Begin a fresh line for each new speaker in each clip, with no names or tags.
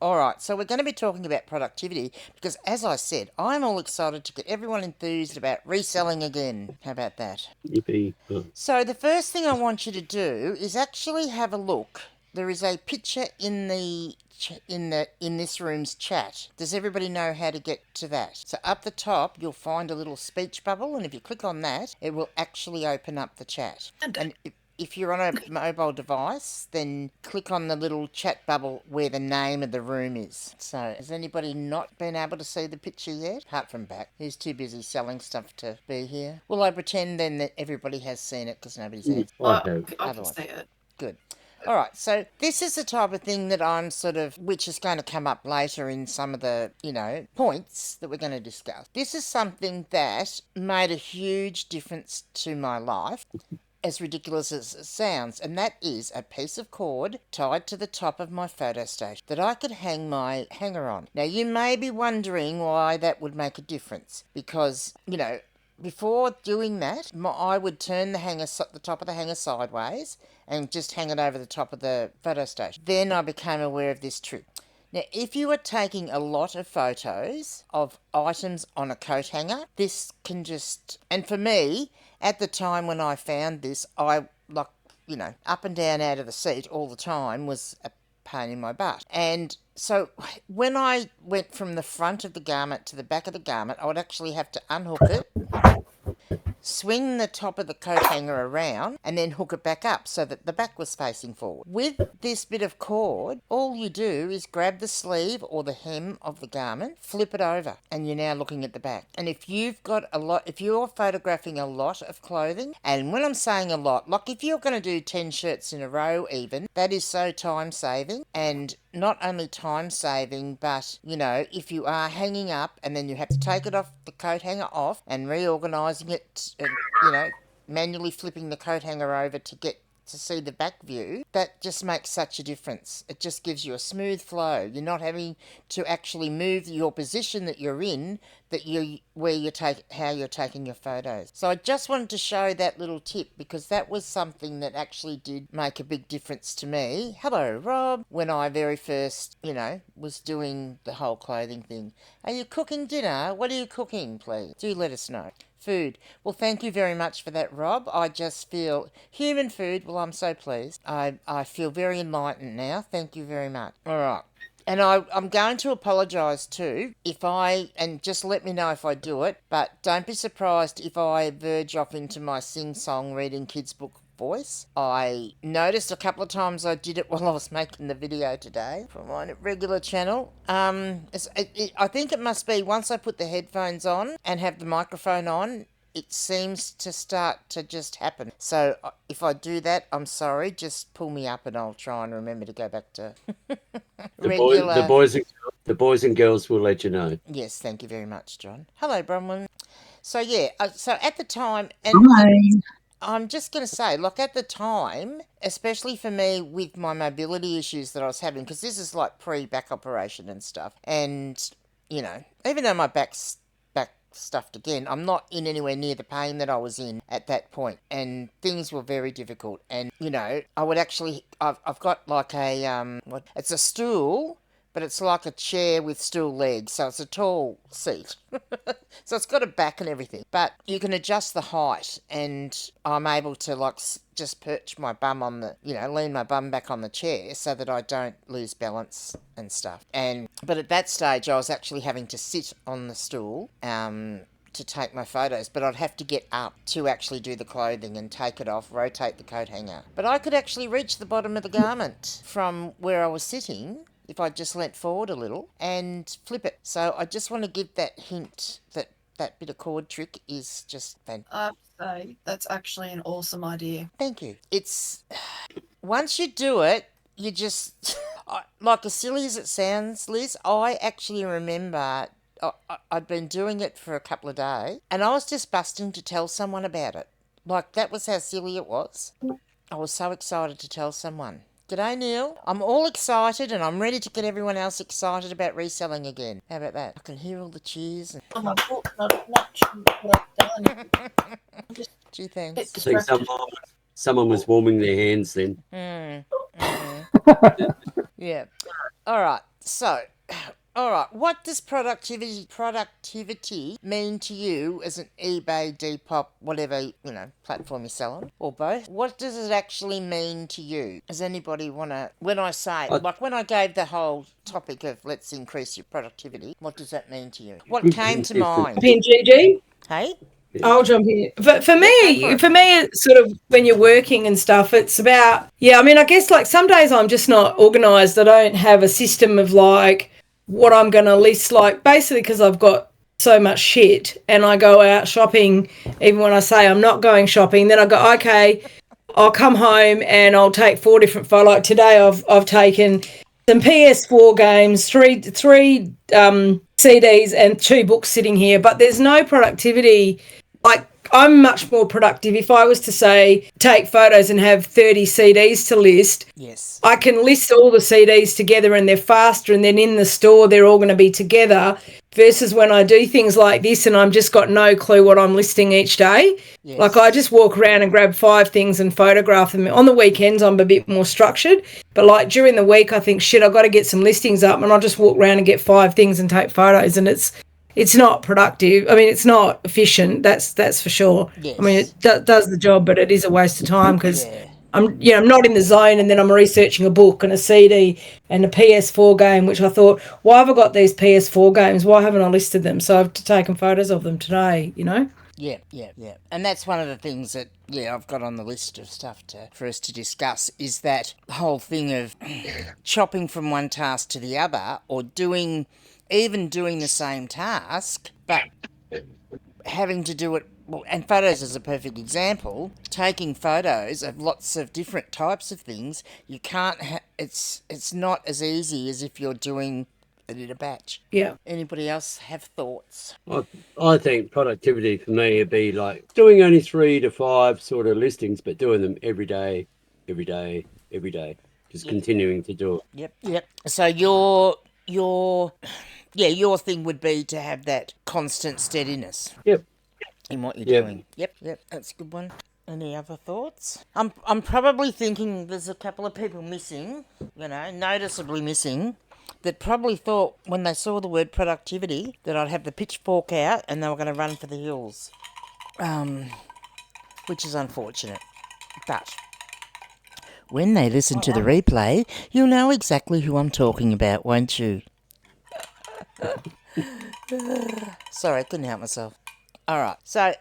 All right, so we're going to be talking about productivity because, as I said, I'm all excited to get everyone enthused about reselling again. How about that?
Yippee.
So the first thing I want you to do is actually have a look. There is a picture in this room's chat. Does everybody know how to get to that? So up the top, you'll find a little speech bubble, and if you click on that, it will actually open up the chat. And if you're on a mobile device, then click on the little chat bubble where the name of the room is. So has anybody not been able to see the picture yet? Apart from Back. He's too busy selling stuff to be here. Will I pretend then that everybody has seen it because nobody's answered?
I have.
I can see it.
Good. All right, so this is the type of thing that I'm which is going to come up later in some of the, points that we're going to discuss. This is something that made a huge difference to my life, as ridiculous as it sounds, and that is a piece of cord tied to the top of my photo station that I could hang my hanger on. Now, you may be wondering why that would make a difference, because, before doing that, I would turn the top of the hanger sideways and just hang it over the top of the photo station. Then I became aware of this trick. Now, if you are taking a lot of photos of items on a coat hanger, this can and for me, at the time when I found this, I, up and down out of the seat all the time was a pain in my butt. And so when I went from the front of the garment to the back of the garment, I would actually have to unhook it, swing the top of the coat hanger around, and then hook it back up so that the back was facing forward. With this bit of cord, all you do is grab the sleeve or the hem of the garment, flip it over, and you're now looking at the back. And if you're photographing a lot of clothing, and when I'm saying a lot, like if you're going to do 10 shirts in a row even, that is so time saving, and not only time saving, but, if you are hanging up and then you have to take it off, the coat hanger off, and reorganising it, manually flipping the coat hanger over to get to see the back view, that just makes such a difference. It just gives you a smooth flow. You're not having to actually move your position that you're in, how you're taking your photos. So I just wanted to show that little tip because that was something that actually did make a big difference to me. Hello, Rob. When I very first, was doing the whole clothing thing. Are you cooking dinner? What are you cooking, please? Do let us know. Food. Well, thank you very much for that, Rob. I just feel human food. Well, I'm so pleased. I feel very enlightened now. Thank you very much. All right. And I'm going to apologise too and just let me know if I do it, but don't be surprised if I verge off into my sing-song reading kids' book voice. I noticed a couple of times I did it while I was making the video today for my regular channel. I think it must be once I put the headphones on and have the microphone on, it seems to start to just happen. So if I do that, I'm sorry. Just pull me up and I'll try and remember to go back to regular.
The boys and girls will let you know.
Yes, thank you very much, John. Hello, Bronwyn. So yeah, so at the time, and I'm just going to say, at the time, especially for me with my mobility issues that I was having, because this is like pre-back operation and stuff, and, even though my back's stuffed again, I'm not in anywhere near the pain that I was in at that point, and things were very difficult. And I would actually, I've got like it's a stool, but it's like a chair with stool legs, so it's a tall seat. So it's got a back and everything, but you can adjust the height, and I'm able to just perch my bum on the, lean my bum back on the chair so that I don't lose balance and stuff. But at that stage, I was actually having to sit on the stool to take my photos, but I'd have to get up to actually do the clothing and take it off, rotate the coat hanger. But I could actually reach the bottom of the garment from where I was sitting if I just leant forward a little and flip it. So I just want to give that hint that bit of cord trick is just fantastic.
I have to say, that's actually an awesome idea.
Thank you. It's once you do it, you just like as silly as it sounds, Liz. I actually remember I'd been doing it for a couple of days, and I was just busting to tell someone about it. That was how silly it was. I was so excited to tell someone. G'day, Neil. I'm all excited and I'm ready to get everyone else excited about reselling again. How about that? I can hear all the cheers. And...
Oh, my book, not what I've done.
Gee, thanks.
I think
someone was warming their hands then.
Yeah. All right. So, all right, what does productivity mean to you as an eBay, Depop, whatever, platform you sell on, or both? What does it actually mean to you? Does anybody want to, when I say, like when I gave the whole topic of let's increase your productivity, what does that mean to you? What came to mind?
PNGG?
Hey?
I'll jump in. For
go
me,
for it.
it's sort of when you're working and stuff, it's about, I mean, I guess like some days I'm just not organised. I don't have a system of like what I'm going to list, like basically because I've got so much shit and I go out shopping, even when I say I'm not going shopping, then I go, okay, I'll come home and I'll take 4 different photos. Like today I've taken some PS4 games, three CDs and 2 books sitting here, but there's no productivity. Like I'm much more productive if I was to say take photos and have 30 CDs to list.
Yes.
I can list all the CDs together and they're faster, and then in the store they're all going to be together, versus when I do things like this and I'm just got no clue what I'm listing each day.
Yes.
Like I just walk around and grab 5 things and photograph them. On the weekends I'm a bit more structured, but like during the week I think, shit, I've got to get some listings up, and I'll just walk around and get 5 things and take photos, and it's not productive. I mean, it's not efficient. That's for sure.
Yes.
I mean, it does the job, but it is a waste of time because
Yeah.
I'm not in the zone, and then I'm researching a book and a CD and a PS4 game, which I thought, why have I got these PS4 games? Why haven't I listed them? So I've taken photos of them today,
Yeah. And that's one of the things that, I've got on the list of stuff for us to discuss, is that whole thing of chopping from one task to the other, or doing the same task, but having to do it. Well, and photos is a perfect example. Taking photos of lots of different types of things, you can't. It's not as easy as if you're doing it in a batch.
Yeah.
Anybody else have thoughts?
I think productivity for me would be like doing only 3 to 5 sort of listings, but doing them every day, just continuing to do it.
Yep. So your thing would be to have that constant steadiness.
Yep.
In what you're
Yep.
doing. Yep, that's a good one. Any other thoughts? I'm probably thinking there's a couple of people missing, noticeably missing, that probably thought when they saw the word productivity that I'd have the pitchfork out and they were going to run for the hills. Which is unfortunate. But when they listen to the replay, you'll know exactly who I'm talking about, won't you? Sorry, I couldn't help myself. All right, so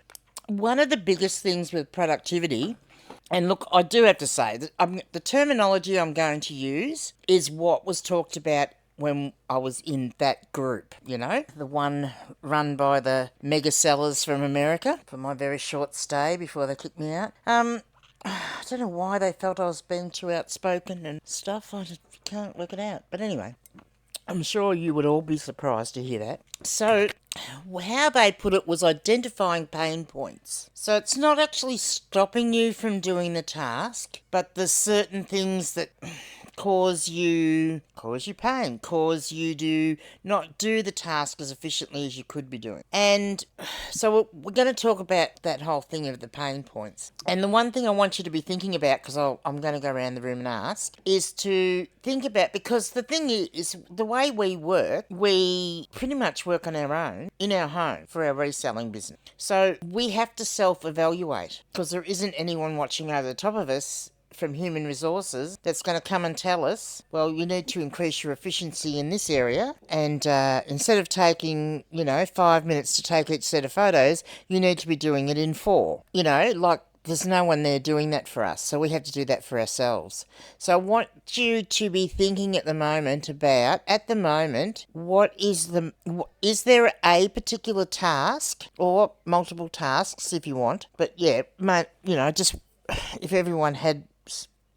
one of the biggest things with productivity, and look, I do have to say that the terminology I'm going to use is what was talked about when I was in that group, the one run by the mega sellers from America for my very short stay before they kicked me out. I don't know why they felt I was being too outspoken and stuff. I just can't work it out. But anyway, I'm sure you would all be surprised to hear that. So how they put it was identifying pain points. So it's not actually stopping you from doing the task, but there's certain things that cause you pain, cause you to not do the task as efficiently as you could be doing. And so we're going to talk about that whole thing of the pain points. And the one thing I want you to be thinking about, because I'm going to go around the room and ask, is to think about, because the thing is, the way we work, we pretty much work on our own, in our home, for our reselling business. So we have to self-evaluate, because there isn't anyone watching over the top of us from human resources that's going to come and tell us, well, you need to increase your efficiency in this area, and instead of taking 5 minutes to take each set of photos, you need to be doing it in 4. There's no one there doing that for us, so we have to do that for ourselves. So I want you to be thinking at the moment, is there a particular task, or multiple tasks if you want, but just if everyone had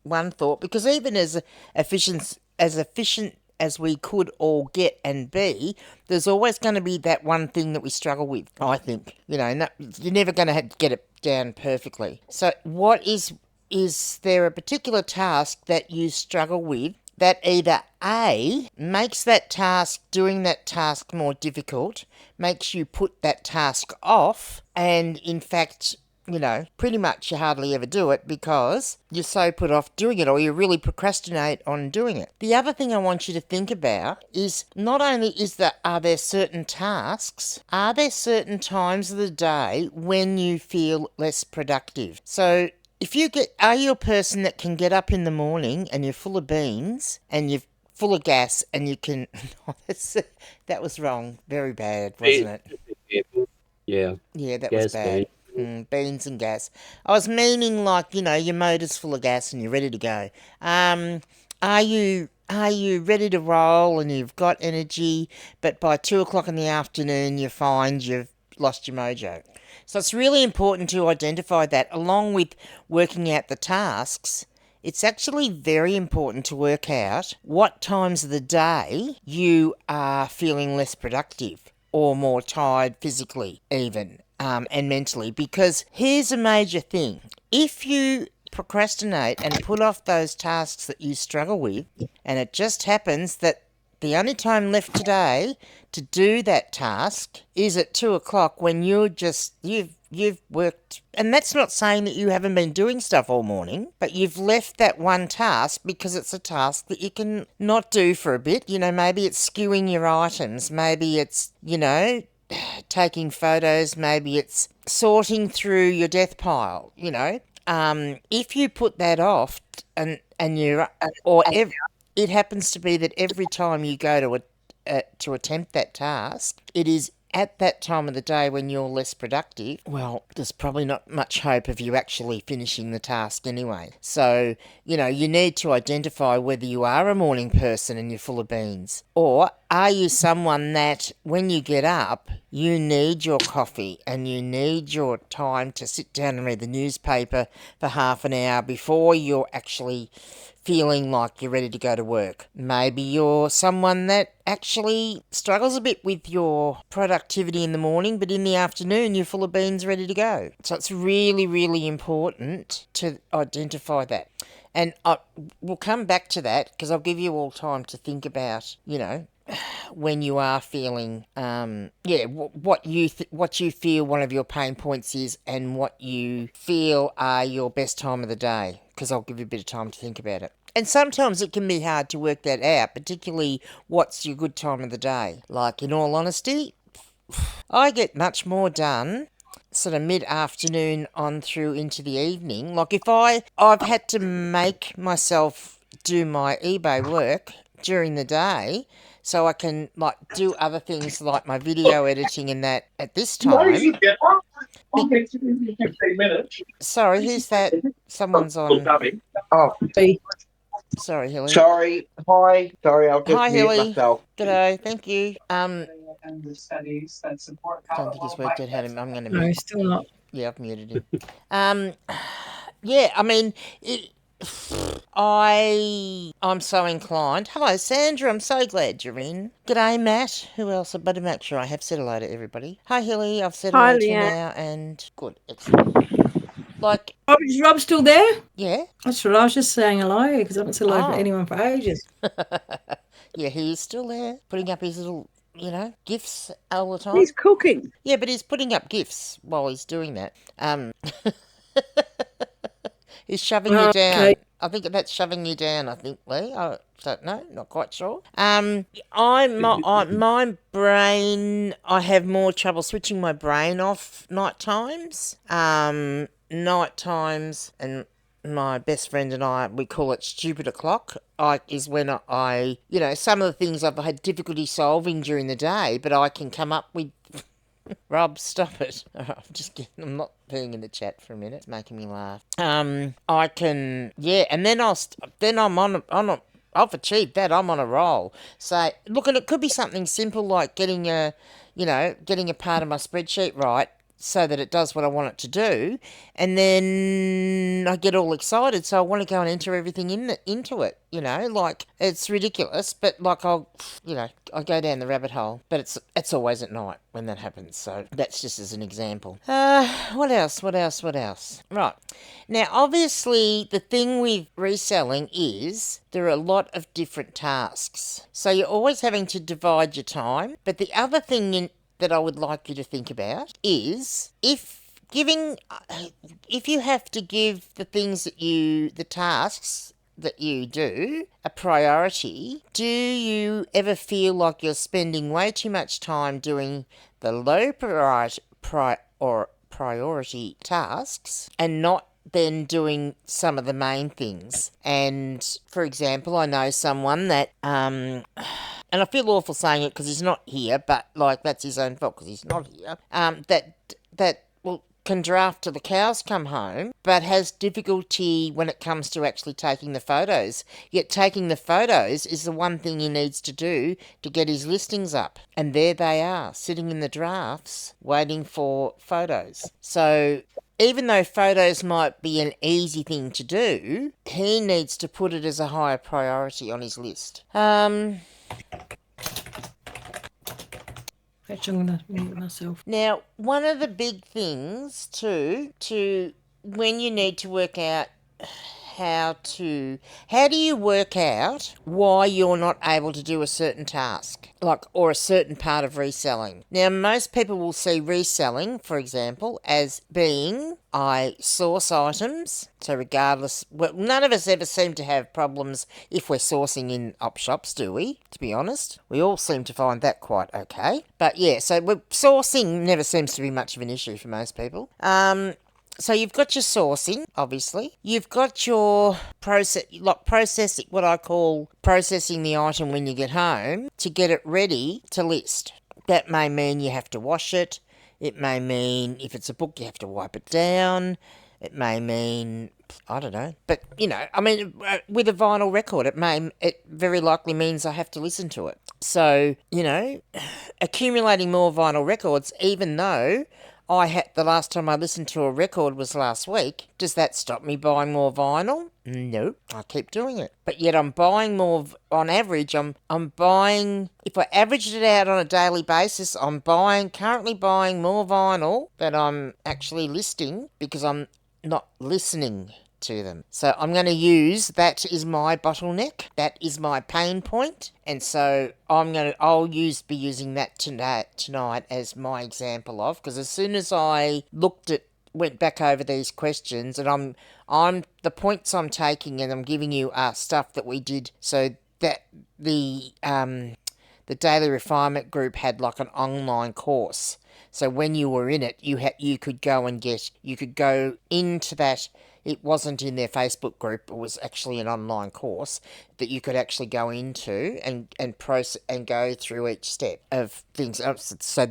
one thought, because even as efficient as we could all get and be, there's always going to be that one thing that we struggle with, I think. You're never going to get it down perfectly. So is there a particular task that you struggle with that either A, makes doing that task more difficult, makes you put that task off, and in fact pretty much you hardly ever do it because you're so put off doing it or you really procrastinate on doing it. The other thing I want you to think about is not only are there certain tasks, are there certain times of the day when you feel less productive? So are you a person that can get up in the morning and you're full of beans and you're full of gas and you can... that was wrong. Very bad, wasn't it?
Yeah.
Yeah, that
Gas
was bad. Beans and gas. I was meaning like, your motor's full of gas and you're ready to go. Are you ready to roll and you've got energy, but by 2 o'clock in the afternoon you find you've lost your mojo? So it's really important to identify that. Along with working out the tasks, it's actually very important to work out what times of the day you are feeling less productive or more tired physically even, and mentally. Because here's a major thing. If you procrastinate and put off those tasks that you struggle with, and it just happens that the only time left today to do that task is at 2 o'clock when you've worked, and that's not saying that you haven't been doing stuff all morning, but you've left that one task because it's a task that you can not do for a bit. Maybe it's skewing your items, maybe it's, taking photos, maybe it's sorting through your death pile, If you put that off it happens to be that every time you go to attempt that task, it is at that time of the day when you're less productive, well, there's probably not much hope of you actually finishing the task anyway. So, you need to identify whether you are a morning person and you're full of beans, or are you someone that when you get up, you need your coffee and you need your time to sit down and read the newspaper for half an hour before you're actually feeling like you're ready to go to work. Maybe you're someone that actually struggles a bit with your productivity in the morning, but in the afternoon you're full of beans ready to go. So it's really, really important to identify that. And we'll come back to that because I'll give you all time to think about, when you are feeling, what you feel one of your pain points is and what you feel are your best time of the day, because I'll give you a bit of time to think about it. And sometimes it can be hard to work that out, particularly what's your good time of the day. Like, in all honesty, I get much more done sort of mid-afternoon on through into the evening. Like, if I've had to make myself do my eBay work during the day so I can do other things like my video editing and that at this time. Sorry, who's that? Someone's on.
Oh,
Sorry, Hilly.
sorry. Hi. Sorry, I'll just
Hi,
mute
Hilly.
myself.
G'day, thank you.
And the studies that support
Don't think it's worked out how to. I'm going to
No,
mute.
still not.
Yeah, I've muted him. Yeah, I mean, I'm so inclined. Hello, Sandra. I'm so glad you're in. G'day, Matt. Who else? I better make sure I have said hello to everybody. Hi, Hilly. I've said hello to you now, and good. Excellent.
Is Rob still there?
Yeah.
That's right. I was just saying hello because I haven't said hello to anyone for ages.
Yeah, he is still there, putting up his little, gifts all the time.
He's cooking.
Yeah, but he's putting up gifts while he's doing that. He's shoving you down.
Okay.
I think that's shoving you down, I think, Lee. I don't know, not quite sure. My brain, I have more trouble switching my brain off night times. Night times, and my best friend and I, we call it stupid o'clock, is when I, some of the things I've had difficulty solving during the day, but I can come up with... Rob, stop it. I'm just kidding. I'm not being in the chat for a minute. It's making me laugh. I can, and then I've achieved that. I'm on a roll. So, look, and it could be something simple like getting a part of my spreadsheet right so that it does what I want it to do, and then I get all excited, so I want to go and enter everything into it, it's ridiculous, but I go down the rabbit hole, but it's always at night when that happens, so that's just as an example. What else? Right. Now, obviously, the thing with reselling is there are a lot of different tasks, so you're always having to divide your time, but the other thing that I would like you to think about is if giving, if you have to give the tasks that you do a priority, do you ever feel like you're spending way too much time doing the low priority tasks and not then doing some of the main things? And for example, I know someone that and I feel awful saying it because he's not here, but like that's his own fault because he's not here. That can draft till the cows come home, but has difficulty when it comes to actually taking the photos. Yet taking the photos is the one thing he needs to do to get his listings up. And there they are, sitting in the drafts, waiting for photos. So even though photos might be an easy thing to do, he needs to put it as a higher priority on his list.
Actually, I'm going to mute myself.
Now, one of the big things too, when you need to work out how do you work out why you're not able to do a certain task, or a certain part of reselling? Now, most people will see reselling, for example, as being I source items. So regardless, none of us ever seem to have problems if we're sourcing in op shops, do we? To be honest, we all seem to find that quite okay. But yeah, so sourcing never seems to be much of an issue for most people. So you've got your sourcing, obviously. You've got your processing, what I call processing the item when you get home to get it ready to list. That may mean you have to wash it. It may mean, if it's a book, you have to wipe it down. It may mean, I don't know. But, with a vinyl record, it very likely means I have to listen to it. So, accumulating more vinyl records, even though the last time I listened to a record was last week. Does that stop me buying more vinyl? No, I keep doing it. But yet I'm buying more, on average, I'm buying, if I averaged it out on a daily basis, I'm currently buying more vinyl than I'm actually listing because I'm not listening to them. So I'm going to use, that is my bottleneck, that is my pain point, and so I'll be using that tonight as my example of, because as soon as I went back over these questions, and I'm the points I'm taking and I'm giving you are stuff that we did, so that the Daily Refinement group had like an online course. So when you were in it, you could go into that. It wasn't in their Facebook group. It was actually an online course that you could actually go into and process and go through each step of things. So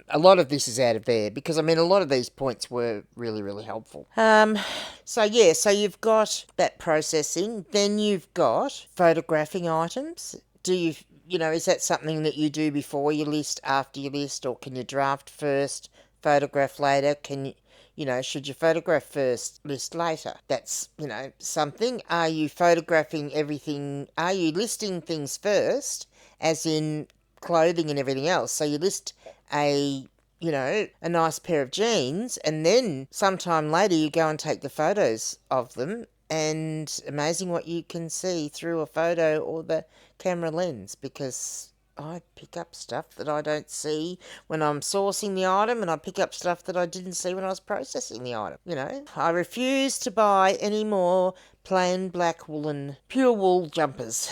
a lot of this is out of there because a lot of these points were really, really helpful. So you've got that processing. Then you've got photographing items. Is that something that you do before you list, after you list, or can you draft first, photograph later? Should you photograph first, list later? That's, something. Are you photographing everything? Are you listing things first, as in clothing and everything else? So you list a nice pair of jeans, and then sometime later you go and take the photos of them, and amazing what you can see through a photo or the camera lens, because I pick up stuff that I don't see when I'm sourcing the item, and I pick up stuff that I didn't see when I was processing the item. I refuse to buy any more plain black pure wool jumpers.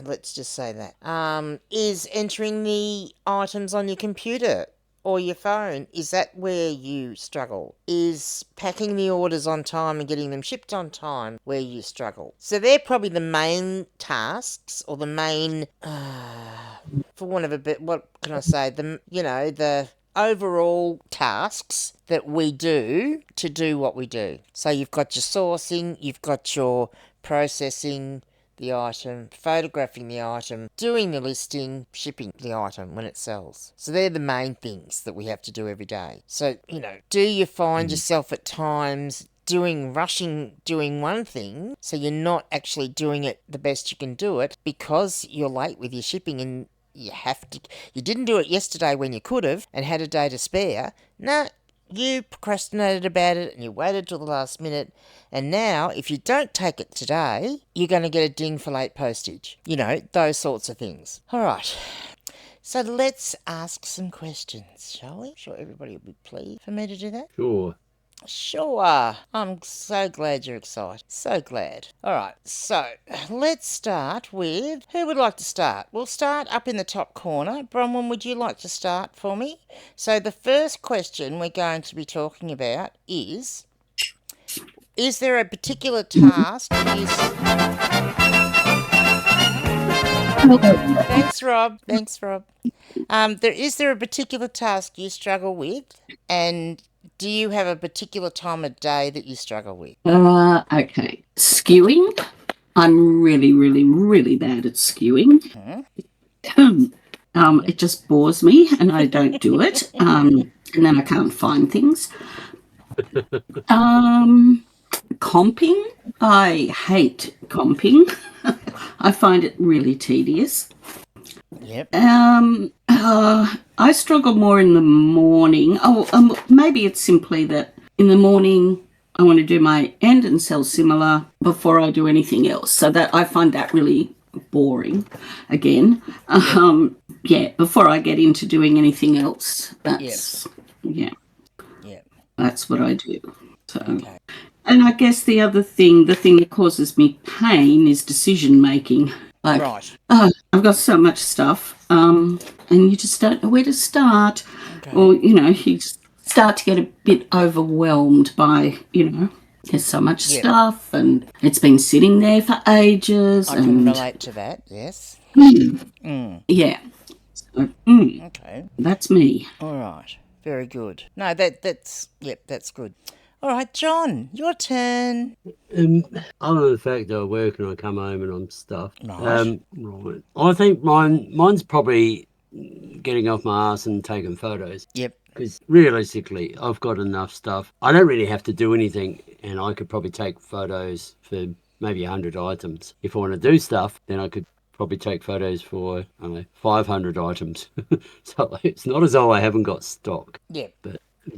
Let's just say that. Is entering the items on your computer or your phone, is that where you struggle? Is packing the orders on time and getting them shipped on time where you struggle? So they're probably the main tasks, or the main, for want of a bit, what can I say, the overall tasks that we do to do what we do. So you've got your sourcing, you've got your processing the item, photographing the item, doing the listing, shipping the item when it sells. So they're the main things that we have to do every day. So, do you find yourself at times rushing doing one thing, so you're not actually doing it the best you can do it because you're late with your shipping and you didn't do it yesterday when you could have and had a day to spare? No. You procrastinated about it and you waited till the last minute, and now if you don't take it today, you're going to get a ding for late postage. Those sorts of things. All right. So let's ask some questions, shall we? Sure, everybody will be pleased for me to do that.
Sure.
Sure. I'm so glad you're excited. So glad. All right. So let's start with who would like to start? We'll start up in the top corner. Bronwyn, would you like to start for me? So the first question we're going to be talking about is there a particular task you... Thanks, Rob. Thanks, Rob. Is there a particular task you struggle with, and do you have a particular time of day that you struggle with?
Okay. Skewing. I'm really, really, really bad at skewing. It just bores me and I don't do it. And then I can't find things. Comping. I hate comping. I find it really tedious.
Yep.
I struggle more in the morning. Maybe it's simply that in the morning I want to do my end and sell similar before I do anything else. So that I find that really boring again. Before I get into doing anything else. That's that's what I do. So
Okay.
and I guess the thing that causes me pain is decision making. Like,
Right.
I've got so much stuff, and you just don't know where to start.
Okay.
Or, you just start to get a bit overwhelmed by, there's so much stuff and it's been sitting there for ages.
I can relate to that, yes.
Yeah. So,
Okay.
that's me.
All right. Very good. No, that's good. All right, John, your turn.
Other than the fact that I work and I come home and I'm stuffed.
Right.
Right. I think mine's probably getting off my ass and taking photos.
Yep.
Because realistically, I've got enough stuff. I don't really have to do anything, and I could probably take photos for maybe 100 items. If I want to do stuff, then I could probably take photos for, I don't know, 500 items. So it's not as though I haven't got stock.
Yep.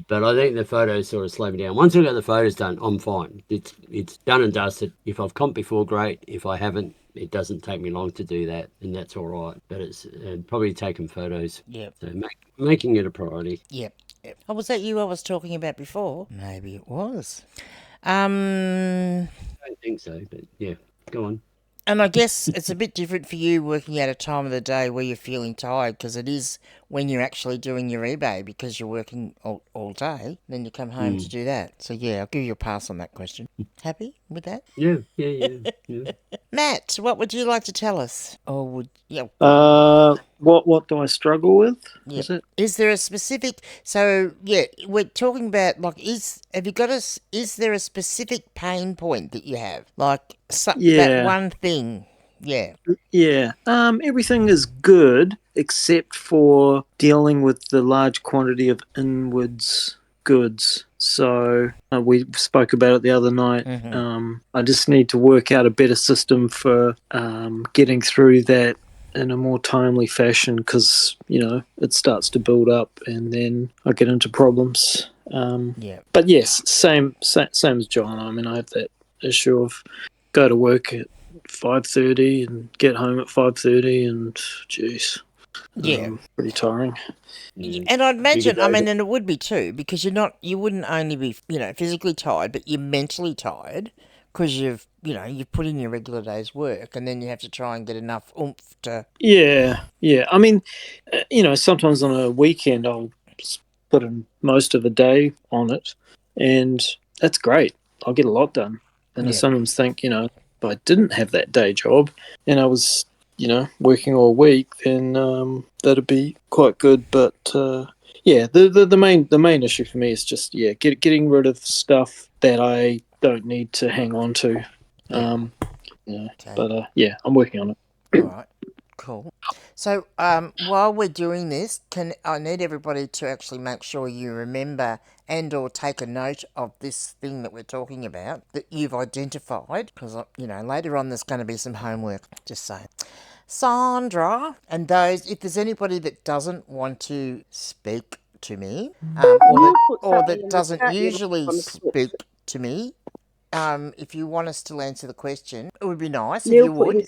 But I think the photos sort of slow me down. Once I've got the photos done, I'm fine. It's done and dusted. If I've comped before, great. If I haven't, it doesn't take me long to do that, and that's all right. But it's probably taking photos.
Yep.
So making it a priority.
Yep. Oh, was that you I was talking about before? Maybe it was.
I don't think so, but yeah, go on.
And I guess it's a bit different for you working at a time of the day where you're feeling tired, because it is when you're actually doing your eBay, because you're working all day, then you come home to do that. So yeah, I'll give you a pass on that question. Happy with that?
Yeah.
Matt, what would you like to tell us? Or
What do I struggle with?
yeah.
Is it?
Is there a specific? So yeah, we're talking about like is there a specific pain point that you have, like that one thing? Yeah.
Yeah. Everything is good except for dealing with the large quantity of inwards goods. So we spoke about it the other night. I just need to work out a better system for getting through that in a more timely fashion, because it starts to build up and then I get into problems. But yes, same as John. I mean, I have that issue of go to work at 5:30 and get home at 5:30, and geez, pretty tiring.
And I'd imagine, I mean, and it would be too, because you wouldn't only be, physically tired, but you're mentally tired, because you've put in your regular day's work, and then you have to try and get enough oomph to...
Yeah. I mean, sometimes on a weekend I'll put in most of the day on it, and that's great. I'll get a lot done. And I sometimes think, if I didn't have that day job and I was, working all week, then that'd be quite good. But the main issue for me is just getting rid of stuff that I don't need to hang on to.
Okay.
But I'm working on it.
All right, cool. So while we're doing this, I need everybody to actually make sure you remember and or take a note of this thing that we're talking about that you've identified, because later on there's going to be some homework. Just saying. Sandra, and if there's anybody that doesn't want to speak to me, or that doesn't usually speak to me, if you want to still answer the question, it would be nice if you would.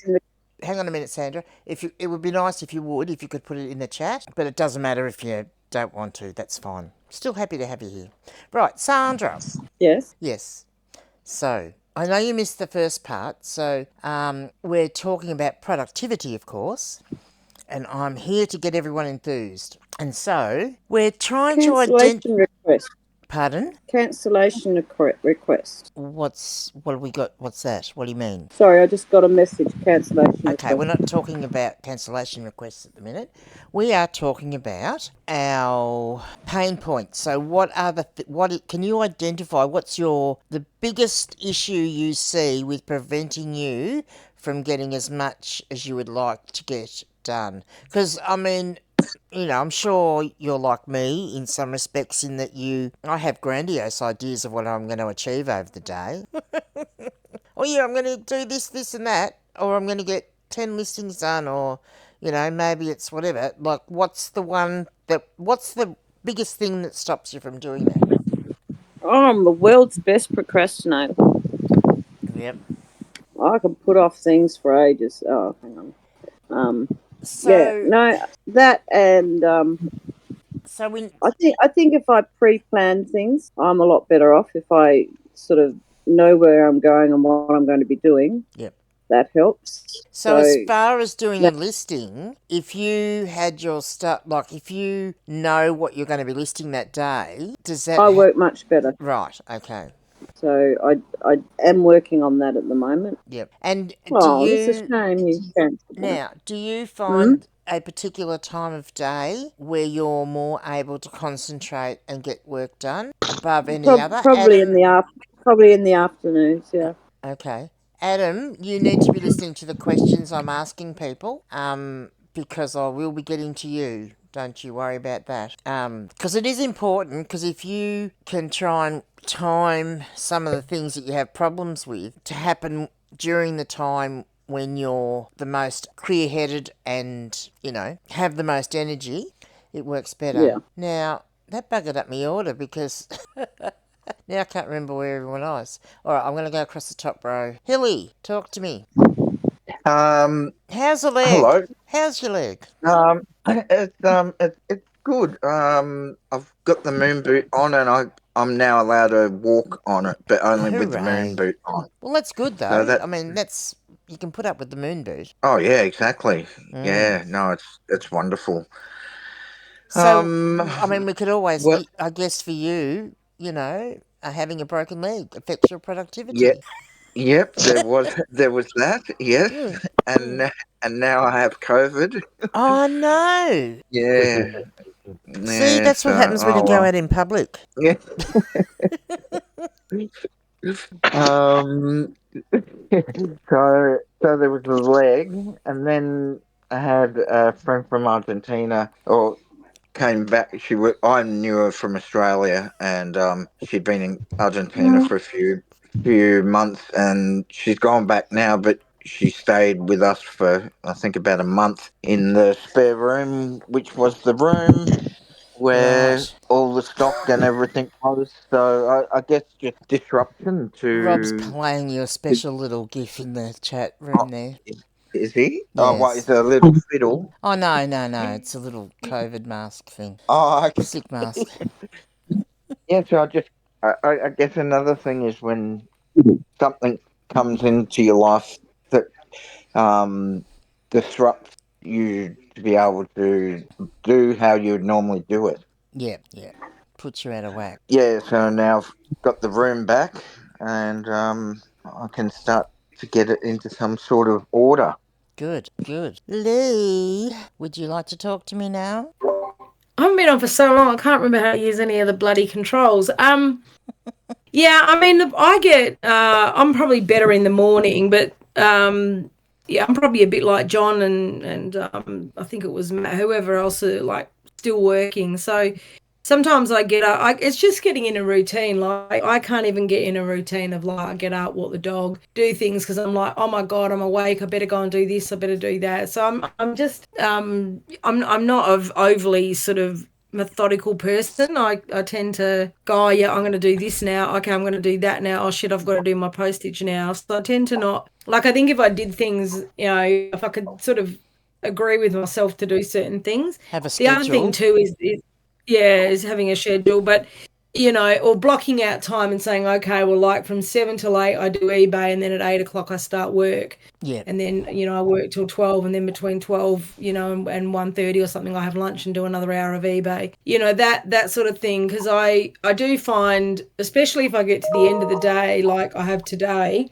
hang on a minute, Sandra. It would be nice if you could put it in the chat, but it doesn't matter if you don't want to. That's fine. Still happy to have you here. Right, Sandra.
Yes.
Yes. So, I know you missed the first part. So, we're talking about productivity, of course, and I'm here to get everyone enthused. And so, we're trying to
Cancellation request.
Pardon?
Cancellation request.
What have we got? What's that? What do you mean?
Sorry, I just got a message. Cancellation
Okay,
request.
we're not talking about cancellation requests at the minute. We are talking about our pain points. So, what are can you identify what's the biggest issue you see with preventing you from getting as much as you would like to get done? Because I mean, I'm sure you're like me in some respects in that I have grandiose ideas of what I'm going to achieve over the day. Oh yeah, I'm going to do this, this and that, or I'm going to get 10 listings done, or, maybe it's whatever. Like, what's the biggest thing that stops you from doing that?
Oh, I'm the world's best procrastinator.
Yep.
I can put off things for ages. Oh, hang on.
So,
yeah, no, that and
so we,
I think if I pre-plan things, I'm a lot better off. If I sort of know where I'm going and what I'm going to be doing.
Yep.
That helps.
So as far as doing a listing, if you had your stuff, like if you know what you're going to be listing that day, does that...
I work much better.
Right, okay.
So I am working on that at the moment.
Yep. And
it's a shame you can't.
Now, do you find a particular time of day where you're more able to concentrate and get work done above any other?
Probably in the afternoons, yeah.
Okay. Adam, you need to be listening to the questions I'm asking people, because I will be getting to you. Don't you worry about that. Because it is important, because if you can try and time some of the things that you have problems with to happen during the time when you're the most clear-headed and, have the most energy, it works better.
Yeah.
Now, that buggered up my order because... Now I can't remember where everyone was. All right, I'm going to go across the top row. Hilly, talk to me. How's the leg?
Hello.
How's your leg?
It's good. I've got the moon boot on, and I'm now allowed to walk on it, but only with the moon boot on.
Well, that's good though. So you can put up with the moon boot.
Oh yeah, exactly. Yeah, no, it's wonderful.
So we could always, I guess, for you, having a broken leg affects your productivity.
Yeah. Yep, there was that, yes, and now I have COVID.
Oh no!
Yeah.
See, that's what happens when you go out in public.
Yeah. So there was the leg, and then I had a friend from Argentina, or came back. I knew her from Australia, and she'd been in Argentina for a few months, and she's gone back now, but she stayed with us for I think about a month in the spare room, which was the room where all the stock and everything was. So I guess just disruption to...
Rob's playing you a special little gif in the chat room there.
Is he?
Yes.
Oh, what, is it a little fiddle?
Oh, no. It's a little COVID mask thing.
Oh, okay.
Sick mask.
Yeah, so I guess another thing is when something comes into your life that disrupts you to be able to do how you would normally do it.
Yeah. Puts you out of whack.
Yeah, so now I've got the room back, and I can start to get it into some sort of order.
Good. Lee, would you like to talk to me now?
I haven't been on for so long, I can't remember how to use any of the bloody controls. Yeah, I mean, I'm probably better in the morning, but I'm probably a bit like John and I think it was Matt, whoever else, still working. So sometimes I get up, it's just getting in a routine. Like, I can't even get in a routine of I get up, walk the dog, do things, because I'm like, oh my God, I'm awake, I better go and do this, I better do that. So I'm just, I'm not overly sort of methodical person. I tend to go, oh, yeah, I'm going to do this now. Okay, I'm going to do that now. Oh, shit, I've got to do my postage now. So I tend to not, like, I think if I did things, you know, if I could sort of agree with myself to do certain things.
Have a
The other
schedule.
thing too is having a schedule, but you know, or blocking out time and saying, okay, well, like from 7 till 8 I do eBay, and then at 8 o'clock I start work.
Yeah.
And then, you know, I work till 12, and then between 12, you know, and 1:30 or something, I have lunch and do another hour of eBay. You know, that sort of thing, because I do find, especially if I get to the end of the day like I have today,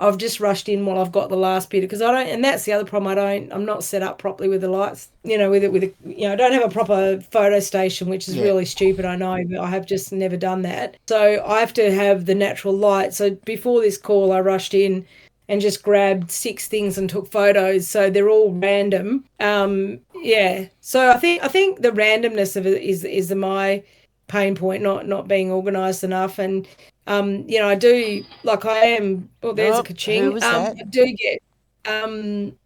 I've just rushed in while I've got the last bit, because I don't, and that's the other problem. I'm not set up properly with the lights, you know, I don't have a proper photo station, which is really stupid, I know, but I have just never done that. So I have to have the natural light. So before this call, I rushed in and just grabbed 6 things and took photos. So they're all random. So I think the randomness of it is my pain point, not being organised enough. And you know, I do, like, I am, there's a ka-ching.
Who was that?
I do get,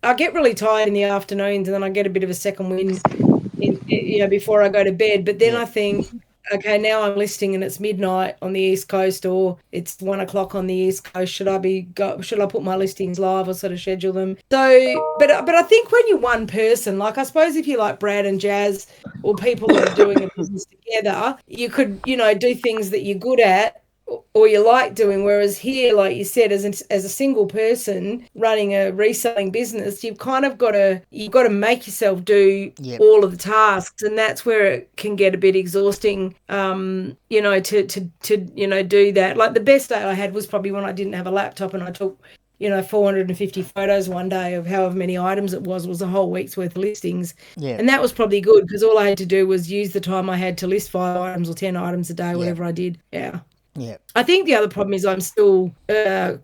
I get really tired in the afternoons, and then I get a bit of a second wind, you know, before I go to bed. But then I think, okay, now I'm listing and it's midnight on the East Coast, or it's 1 o'clock on the East Coast. Should I put my listings live or sort of schedule them? So, but I think when you're one person, like, I suppose if you're like Brad and Jaz, or people that are doing a business together, you could, you know, do things that you're good at or you like doing. Whereas here, like you said, as a single person running a reselling business, you've kind of got to make yourself do all of the tasks, and that's where it can get a bit exhausting. You know, to you know, do that. Like, the best day I had was probably when I didn't have a laptop and I took, you know, 450 photos one day of however many items it was a whole week's worth of listings.
Yeah.
And that was probably good, because all I had to do was use the time I had to list 5 items or 10 items a day, whatever I did. Yeah.
Yeah.
I think the other problem is I'm still,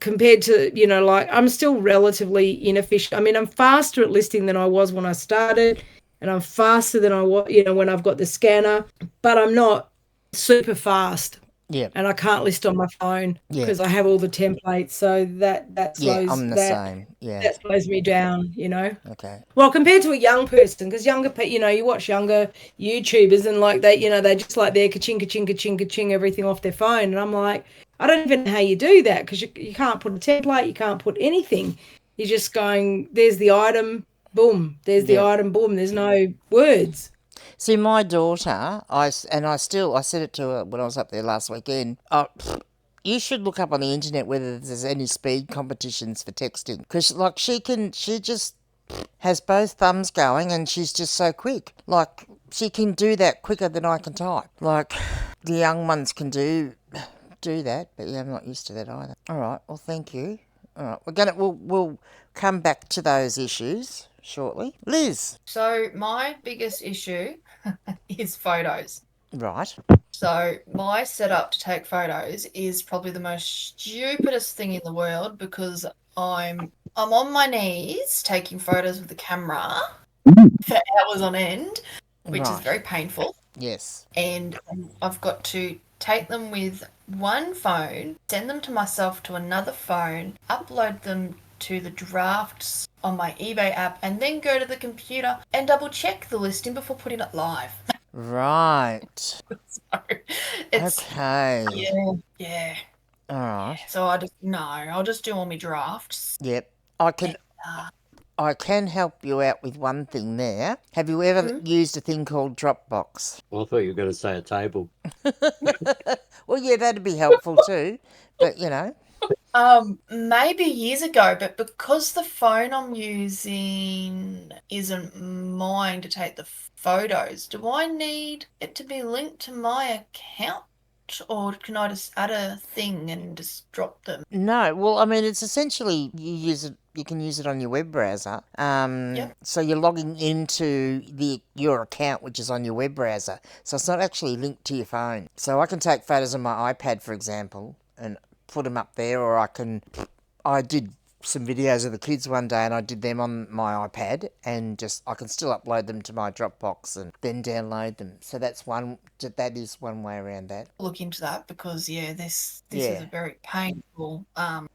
compared to, you know, like, I'm still relatively inefficient. I mean, I'm faster at listing than I was when I started, and I'm faster than I was, you know, when I've got the scanner, but I'm not super fast.
Yeah.
And I can't list on my phone because I have all the templates. So that slows
I'm the same. Yeah.
that slows me down, you know.
Okay.
Well, compared to a young person, because you know, you watch younger YouTubers and, like, they, you know, they just, like, they're ka-ching, ka-ching, ka-ching, ka-ching everything off their phone, and I'm like, I don't even know how you do that, because you can't put a template, you can't put anything. You're just going, there's the item, boom. There's the item, boom. There's no words.
See, my daughter, I said it to her when I was up there last weekend, you should look up on the internet whether there's any speed competitions for texting. Because, like, she just has both thumbs going, and she's just so quick. Like, she can do that quicker than I can type. Like, the young ones can do that, but yeah, I'm not used to that either. All right, well, thank you. All right, we'll come back to those issues shortly. Liz.
So my biggest issue is photos.
Right.
So my setup to take photos is probably the most stupidest thing in the world, because I'm on my knees taking photos with the camera for hours on end, which is very painful.
Yes.
And I've got to take them with one phone, send them to myself to another phone, upload them to the drafts on my eBay app, and then go to the computer and double check the listing before putting it live.
Right.
So it's,
okay.
Yeah.
All right.
So I'll just do all my drafts.
Yep. I can help you out with one thing there. Have you ever used a thing called Dropbox?
I thought you were going to say a table.
Well, yeah, that'd be helpful too. But, you know.
Maybe years ago, but because the phone I'm using isn't mine to take the photos, do I need it to be linked to my account, or can I just add a thing and just drop them?
No, well, I mean, it's essentially you can use it on your web browser. So you're logging into your account, which is on your web browser. So it's not actually linked to your phone. So I can take photos on my iPad, for example, and put them up there, or I did some videos of the kids one day, and I did them on my iPad, and I can still upload them to my Dropbox and then download them. So that is one way around that.
Look into that, because this is a very painful
and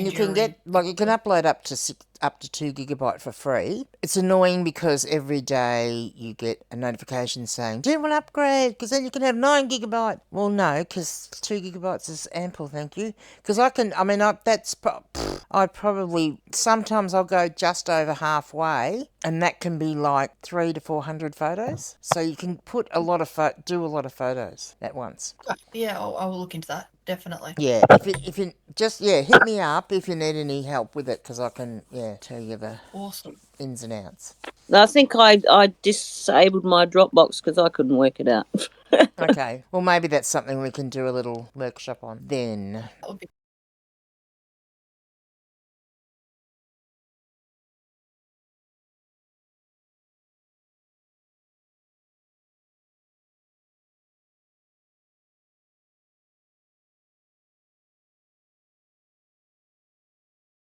you can get, like, you can upload up to up to 2 gigabyte for free. It's annoying because every day you get a notification saying, do you want to upgrade? Because then you can have 9 gigabyte. Well, no, because 2 gigabytes is ample, thank you. Because I probably, sometimes I'll go just over halfway, and that can be like 300 to 400 photos. So you can put do a lot of photos at once.
Yeah, I will look into that, definitely.
Yeah, if you just hit me up if you need any help with it, because I can tell you the
Awesome.
ins and outs.
I think I disabled my Dropbox because I couldn't work it out.
Okay, well maybe that's something we can do a little workshop on then.
That would be